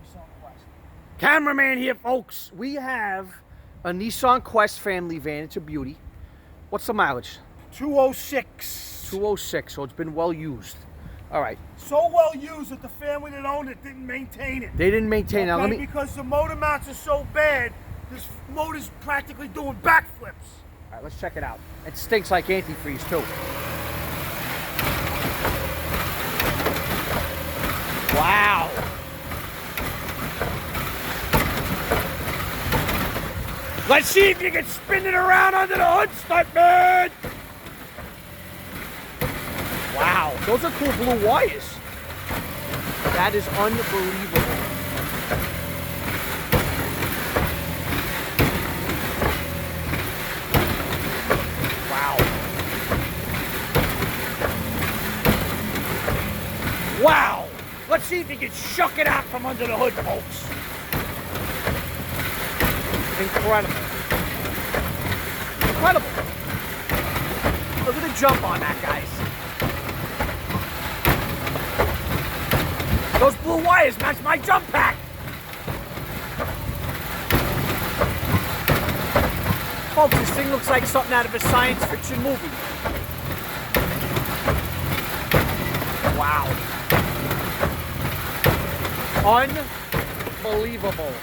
Nissan Quest. Cameraman here, folks. We have a Nissan Quest family van. It's a beauty. What's the mileage? 206. 206, so it's been well used. All right. So well used that the family that owned it didn't maintain it. They didn't maintain it. Okay, Now, let me... because the motor mounts are so bad, this motor's practically doing backflips. All right, let's check it out. It stinks like antifreeze, too. Wow. Let's see if you can spin it around under the hood, Stuntman. Wow, those are cool blue wires. That is unbelievable. Wow. Wow. Let's see if you can shuck it out from under the hood, folks. Incredible. Incredible. Look at the jump on that, guys. Those blue wires match my jump pack. Folks, this thing looks like something out of a science fiction movie. Wow. Unbelievable.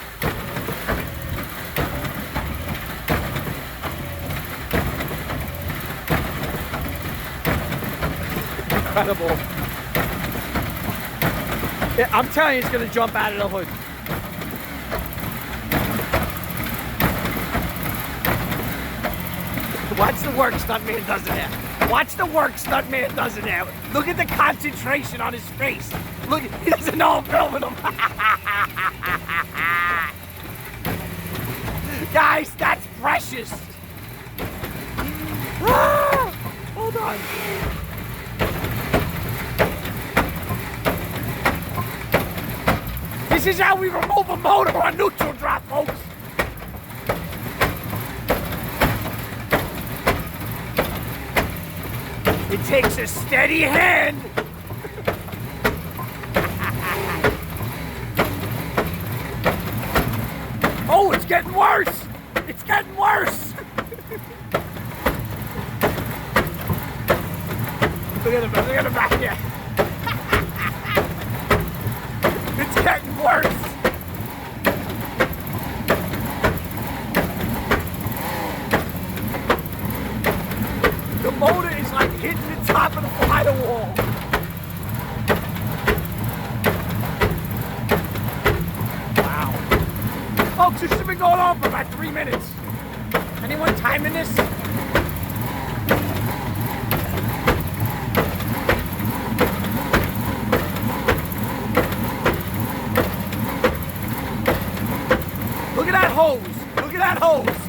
Incredible. Yeah, I'm telling you, it's going to jump out of the hood. Watch the work Stuntman does in there. Watch the work Stuntman does in there. Look at the concentration on his face. Look, he doesn't know I'm filming him. Guys, that's precious. Ah, hold on. This is how we remove a motor on neutral drop, folks. It takes a steady hand. Oh, it's getting worse. It's getting worse. Look at him back here. It's getting worse. The motor is like hitting the top of the firewall. Wow. Folks, this has been going on for about 3 minutes. Anyone timing this? Look at that hose. Look at that hose.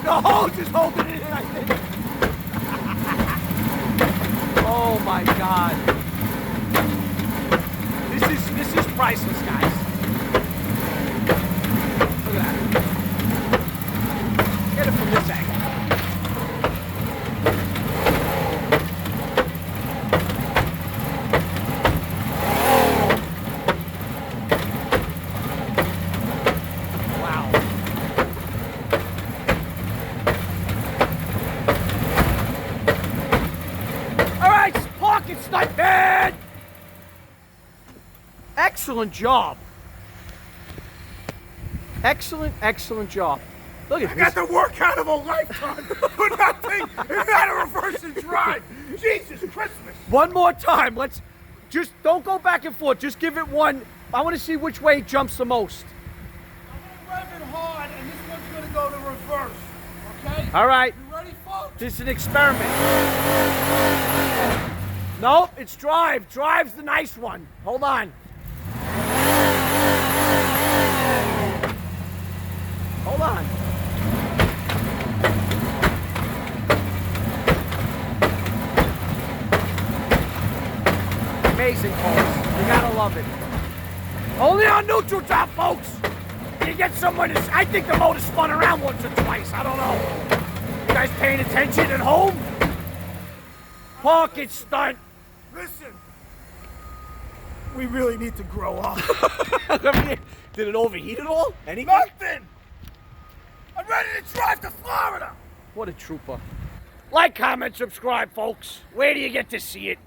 The hose is holding it in, I think. Oh my God. This is priceless, guys. Look at that. Get it from this angle. Stuntman! Excellent job. Excellent job. Look at this. I got the workout of a lifetime. Put that thing in that reverse and drive. Jesus Christmas. One more time. Let's just don't go back and forth. Just give it one. I want to see which way it jumps the most. I'm going to rev it hard, and this one's going to go to reverse. Okay? All right. You ready, folks? This is an experiment. No, it's drive. Drive's the nice one. Hold on. Hold on. Amazing, folks. You gotta love it. Only on neutral drop, folks. You get someone to... I think the motor spun around once or twice. I don't know. You guys paying attention at home? Park it, stunt. Listen, We really need to grow up. I mean, did it overheat at all? Anything? Nothing! I'm ready to drive to Florida! What a trooper. Like, comment, subscribe, folks. Where do you get to see it?